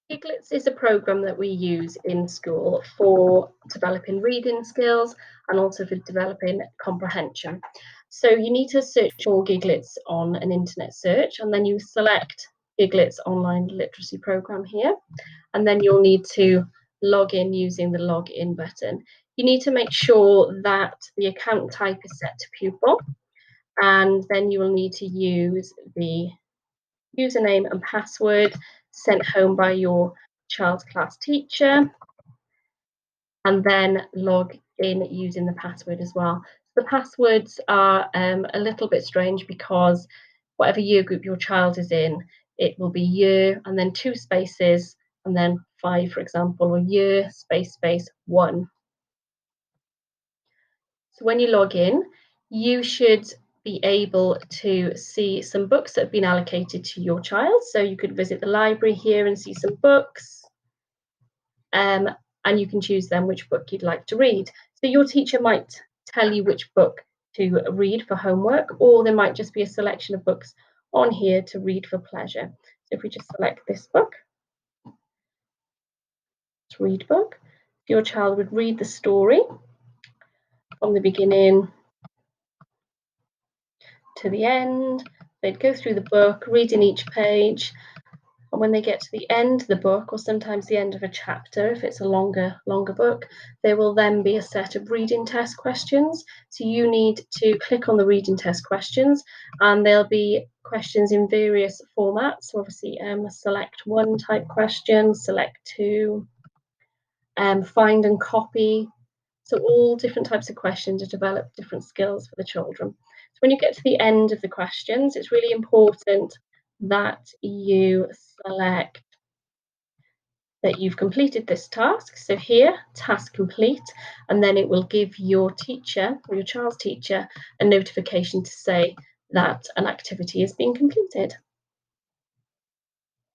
Giglets is a program that we use in school for developing reading skills and also for developing comprehension. So you need to search for Giglets on an internet search, and then you select Giglets online literacy program here, and then you'll need to log in using the login button. You need to make sure that the account type is set to pupil, and then you will need to use the username and password sent home by your child's class teacher, and then log in using the password as well. The passwords are a little bit strange because whatever year group your child is in, it will be year and then 2 spaces and then 5, for example, or year space 1. So when you log in, you should be able to see some books that have been allocated to your child. So you could visit the library here and see some books, and you can choose then which book you'd like to read. So your teacher might tell you which book to read for homework, or there might just be a selection of books on here to read for pleasure. So if we just select this book, read book, your child would read the story from the beginning to the end. They'd go through the book, reading each page, and when they get to the end of the book, or sometimes the end of a chapter, if it's a longer book, there will then be a set of reading test questions. So you need to click on the reading test questions, and there'll be questions in various formats. So obviously, select 1 type question, select 2, find and copy. So all different types of questions to develop different skills for the children. So when you get to the end of the questions, it's really important that you select that you've completed this task. So here, task complete, and then it will give your teacher or your child's teacher a notification to say that an activity has been completed.